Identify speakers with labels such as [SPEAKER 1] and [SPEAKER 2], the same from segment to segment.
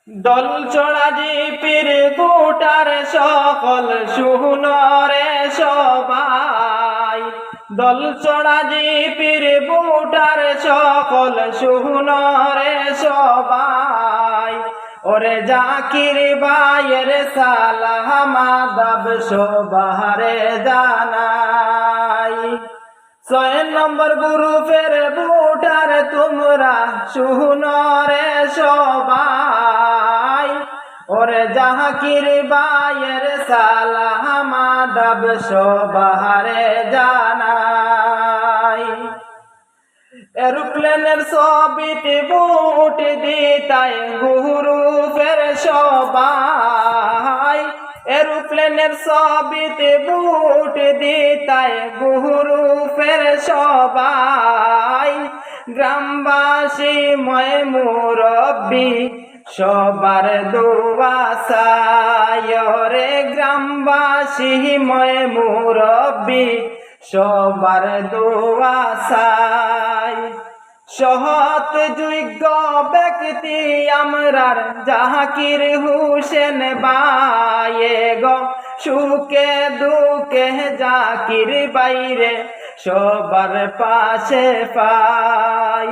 [SPEAKER 1] দল চড়া জিপির বুটার সকল শুনরে সবাই। দল চড়া জিপির বুটার সকল শুনরে সবাই। ওরে জাকির ভাইয়ের সালাম আদাব সবারে জানাই। 6 নম্বর গ্রুপের বুটার তোমরা শুনরে সবাই। ওরে জাকির ভাইয়ের সালাম আদাব সবারে জানাই। এরোপ্লেনের ছবিতে বুট দিতাই গ্রুপের সবাই। এরোপ্লেনের ছবিতে বুট দিতাই গ্রুপের সবাই। গ্রামবাসী ময় মুরব্বী সবার দোয়া চাই। রে গ্রামবাসী ময় মুরব্বী সবার দোয়া চাই। সৎ যোগ্য ব্যক্তি আমরার জাকির হোসেন ভাইয়ে গো। সুখে দুঃখে জাকির বাইরে সবার পাশে পাই।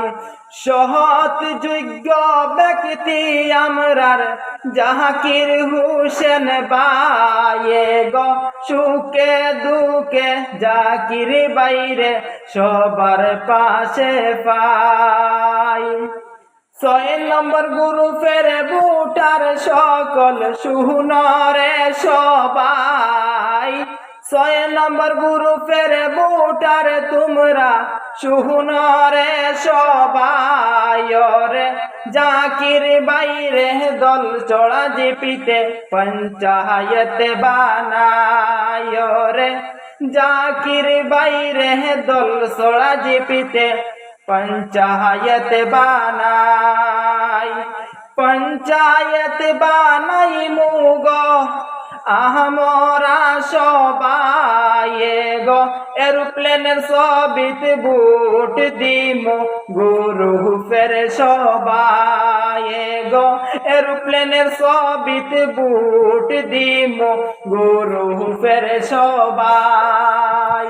[SPEAKER 1] সৎ যোগ্য ব্যক্তি আমরার জাকির হোসেন ভাইয়ে গো। সুখে দুঃখে জাকির বাইরে সবার পাশে পাই। 6 নম্বর গ্রুপের বুটার সকল শুনরে সবাই। 6 নম্বর গ্রুপের বুটার তোমরা শুনরে সবাই। রে জাকির বাইরে দল চড়া জিপিতে পঞ্চায়েত বানাই। রে জাকির বাইরে দল চড়া জিপিতে পঞ্চায়েত বানাই। পঞ্চায়েত বানাই মুগ আমরা সবাই গো। এরোপ্লেনের ছবিতে বুট দিমু গ্রুপের সবাই গো। এরোপ্লেনের ছবিতে বুট দিমু গ্রুপের সবাই।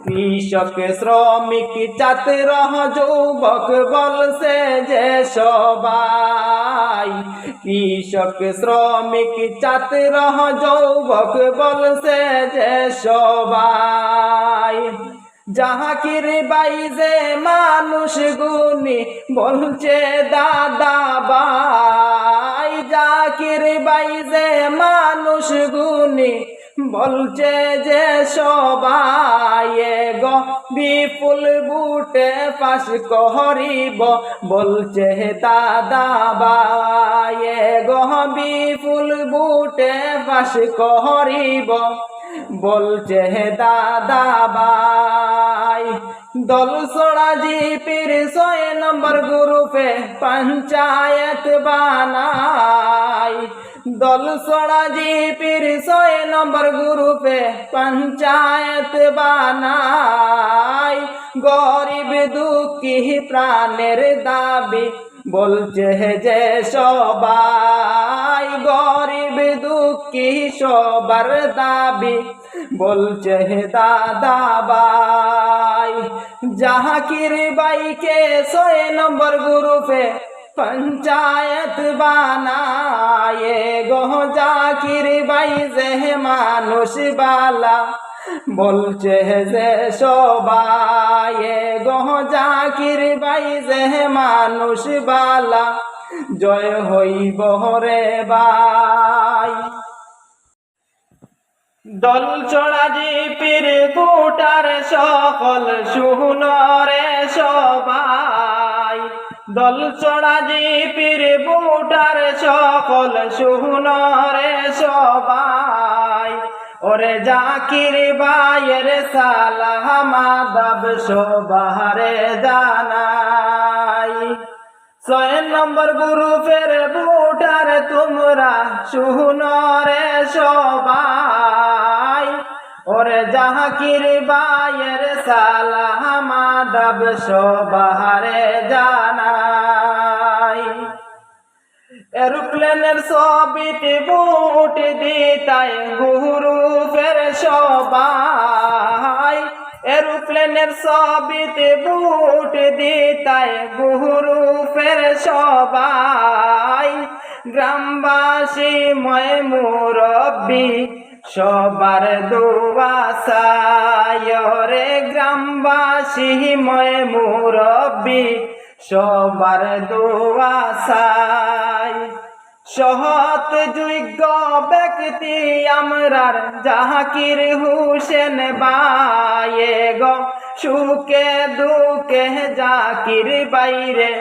[SPEAKER 1] কৃষক শ্রমিক ছাত্র যুবক বলছে যে সবাই। কৃষক শ্রমিক ছাত্র যুবক বলছে যে সবাই। জাকির ভাই যে মানুষ গুণী বলছে দাদা ভাই। জাকির ভাই যে মানুষ গুণী বলছে যে সবাই গো। বিপুল বুটে পাশ করিব বলছে দাদা ভাই গো। বিপুল বুটে পাশ করিব বলছে দাদা ভাই। দল চড়া জিপির 6 নম্বর গ্রুপে পঞ্চায়েত বানাই। দল চড়া জিপির 6 নম্বর গ্রুপে পঞ্চায়েত বানাই। গরিব দুঃখী প্রাণের দাবি বলছে যে সবাই। গরিব দুঃখী সবার দাবি বলছে দাদা ভাই। জাকির ভাইকে 6 নম্বর গ্রুপে পঞ্চায়েত বানায়ে গো। জাকির ভাই যে মানুষ বালা বলছে যে সবাই গো। জাকির ভাই যে মানুষ বালা জয় হইব রে ভাই। দল চড়া জিপির বুটার সকল শুনরে সবাই। দল চড়া জিপির বুটার সকল শুনরে সবাই। ওরে জাকির ভাইয়ের সালাম আদাব সবারে জানাই। 6 নম্বর গ্রুপের বুটার তোমরা শুনরে সবাই। ওরে জাকির ভাইয়ের সালাম আদাব সবারে জানাই। এরোপ্লেনের ছবিতে বুট দিতায় হুরুফের সবাই, এরোপ্লেনের ছবিতে বুট দিতায় হুরুফের সবাই। গ্রামবাসী ময় মুরব্বি সবার দোয়া চাই রে, গ্রামবাসী ময় মুরব্বি সবার দোয়া চাই। সৎ যোগ্য ব্যক্তি আমরার জাকির হোসেন বায়ে গো, সুখে দুঃখে জাকির বাইরে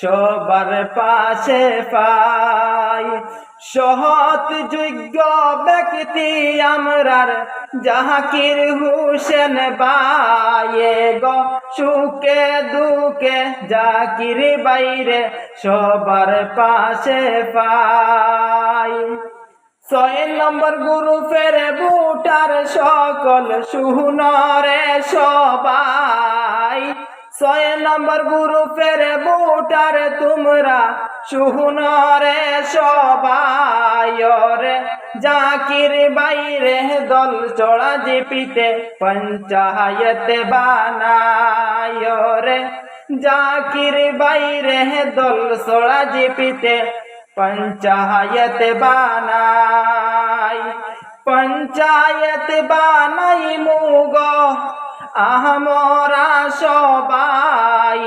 [SPEAKER 1] সবার পাশে পাই। সৎ যোগ্য ব্যক্তি আমরার জাকির হোসেন বায়ে গো, সুখে দুঃখে জাকির বাইরে সবার পাশে পাই। 6 নম্বর গ্রুপের বুটার সকল শুনরে সবাই, 6 নম্বর গ্রুপের বুটার তোমরা শুনরে সবাই রে, জাকির বাইরে দল চড়া জিপিতে পঞ্চায়েত বানায় রে, জাকির বাইরে দল চড়া জিপিতে পঞ্চায়েত বানাই। পঞ্চায়েত বানাই মুগ আমরা সবাই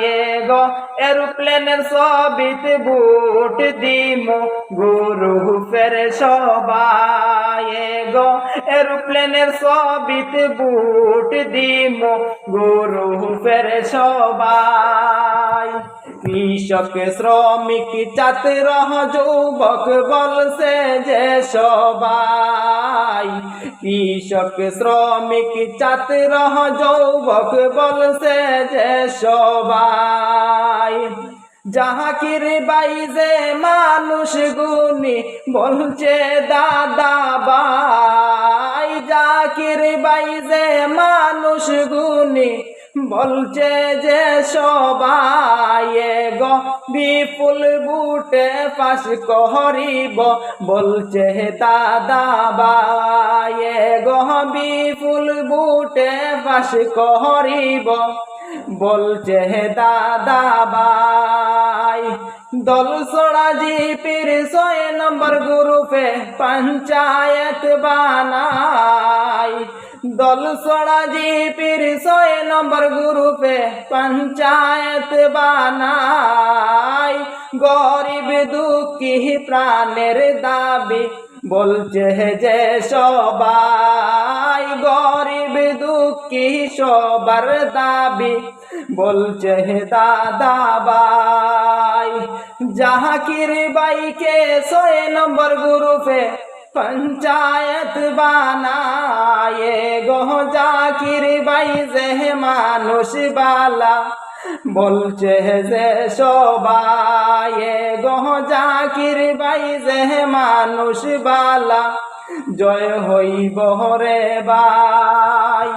[SPEAKER 1] গো, এরোপ্লেনের ছবিতে বুট দিমু গ্রুপের সবাই গো, এরোপ্লেনের ছবিতে বুট দিমু গ্রুপের সবাই। কৃষক শ্রমিক ছাত্র যুবক বলছে যে সবাই, কৃষক শ্রমিক ছাত্র যুবক বলছে যে সবাই। জাকির বাই যে মানুষ গুণী বলছে দাদা ভাই, জাকির বাই যে মানুষ গুণী বলছে যে সবাই গো, বিপুল বুটে পাশ করিব বলছে দাদা ভাই গো, বিপুল বুটে পাশ করিব বলছে দাদা ভাই। দল ছড়া জিপির 6 নম্বর গ্রুপে পঞ্চায়েত বানাই, দল ছড়া জিপির 6 নম্বর গ্রুপে পঞ্চায়েত বানাই। গরিব দুঃখী প্রাণের দাবি বলছে যে সবাই, গরিব দুঃখী সবার দাবি বলছে দাদা ভাই। জাকির বাইকে 6 নম্বর গ্রুপে পঞ্চায়েত বানায় গো, জাকির বাই যে মানুষ বালা বলছে যে সবাই গো, জাকির বাই যে মানুষ বালা জয় হইব রে ভাই।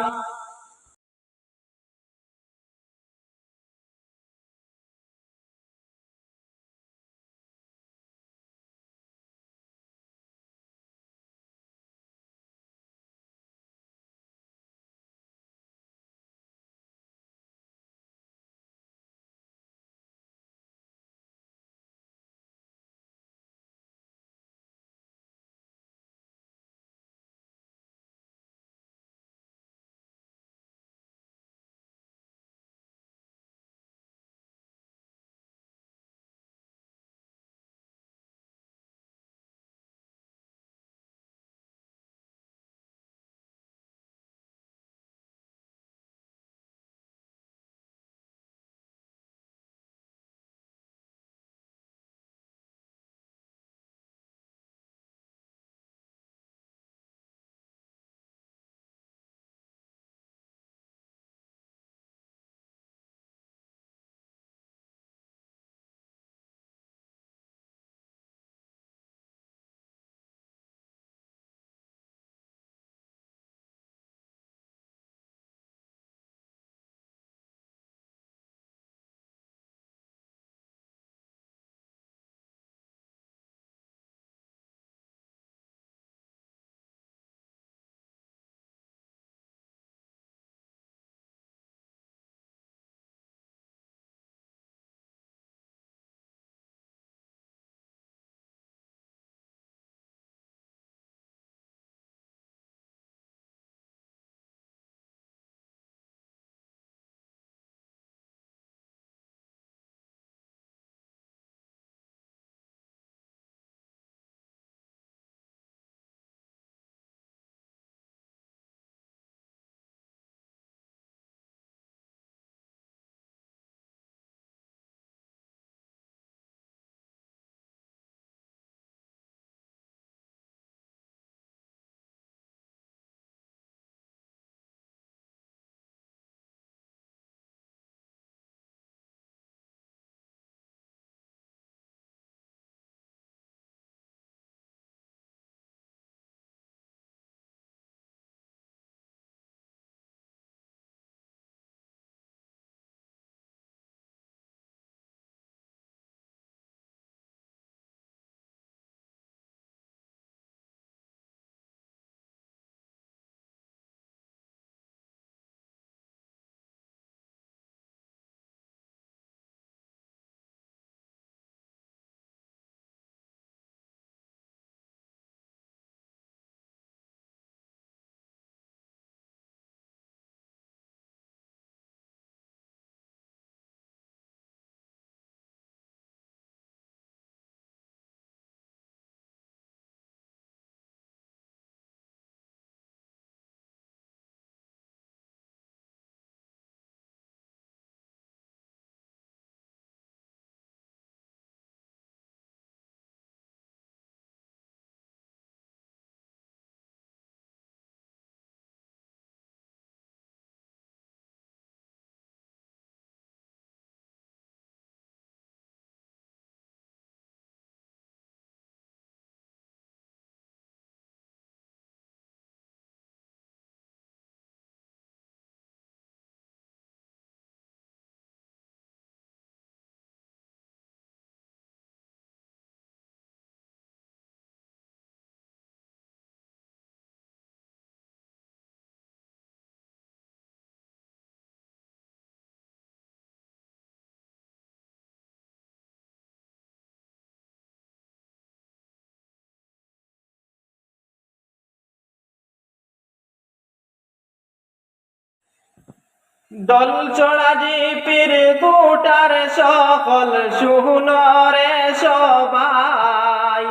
[SPEAKER 1] দল চড়া জিপির বুটার সকল শুনরে সবাই,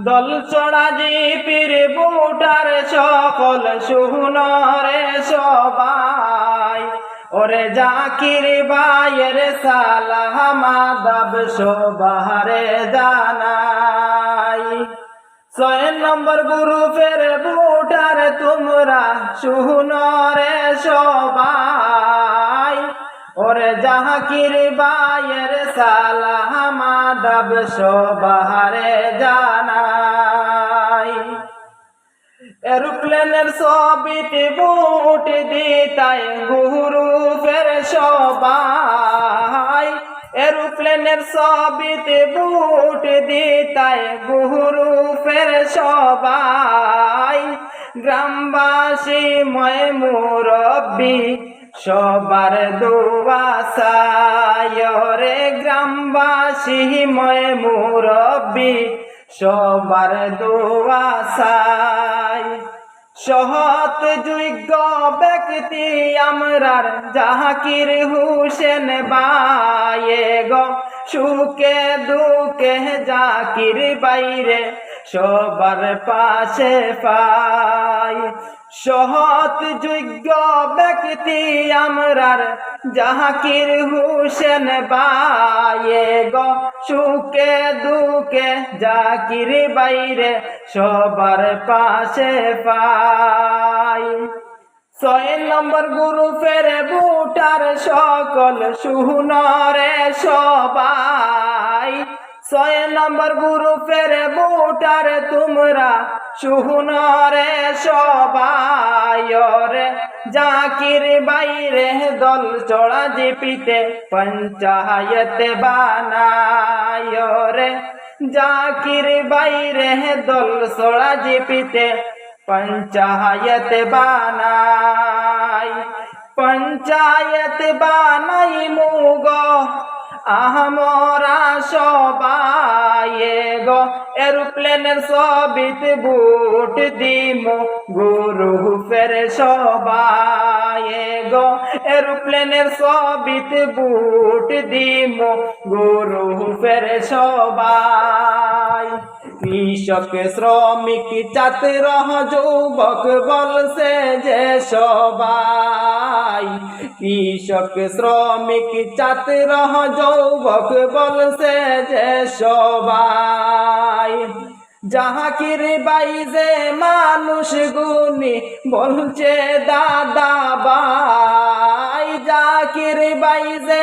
[SPEAKER 1] দল চড়া জিপির বুটার সকল শুনরে সবাই, ওরে জাকির ভাইয়ের সালাম আদাব সবারে জানাই। 6 নম্বর গ্রুপের বুটার তোমরা শুনরে সবাই, ওরে জাকির ভাইয়ের সালাম আদাব সবারে জানাই। এরোপ্লেনের ছবিতে বুট দিতাই গ্রুপের সবাই, এরোপ্লেনের ছবিতে বুট দিতাই গ্রুপের সবাই, গ্রামবাসী ময় মুরব্বি সবার দোয়া চাই, রে গ্রামবাসী ময় মুরব্বি সবার দোয়া চাই। সৎ যোগ্য ব্যক্তি আমরার জাকির হোসেন ভাইয়ে গো, সুখে দুঃখে জাকির বাইরে সবার পাশে পাই। সৎ যোগ্য ব্যক্তি আমরার জাকির হোসেন ভাইয়ে গো, সুখে দুঃখে জাকির বাইরে সবার পাশে পাই। 6 নম্বর গ্রুপের বুটার সকল শুনরে সবাই, 6 নম্বর গ্রুপের বুটার তোমরা শুনরে সবাই, রে জাকির বাইরে দল চড়া জিপিতে পঞ্চায়েত বানাই, রে জাকির বাইরে দল চড়া জিপিতে পঞ্চায়েত বানাই। পঞ্চায়েত বানাই মুগ আমরা সবাই গো, এরোপ্লেনের ছবিতে বুট দিমু গ্রুপের সবাই গো, এরোপ্লেনের ছবিতে বুট দিমু গ্রুপের সবাই। কৃষক শ্রমিক ছাত্র যুবক বলছে যে সবাই, কৃষক শ্রমিক ছাত্র যুবক বলছে যে সবাই, জাকির ভাই যে মানুষ গুণী বলছে দাদা ভাই, জাকির ভাই যে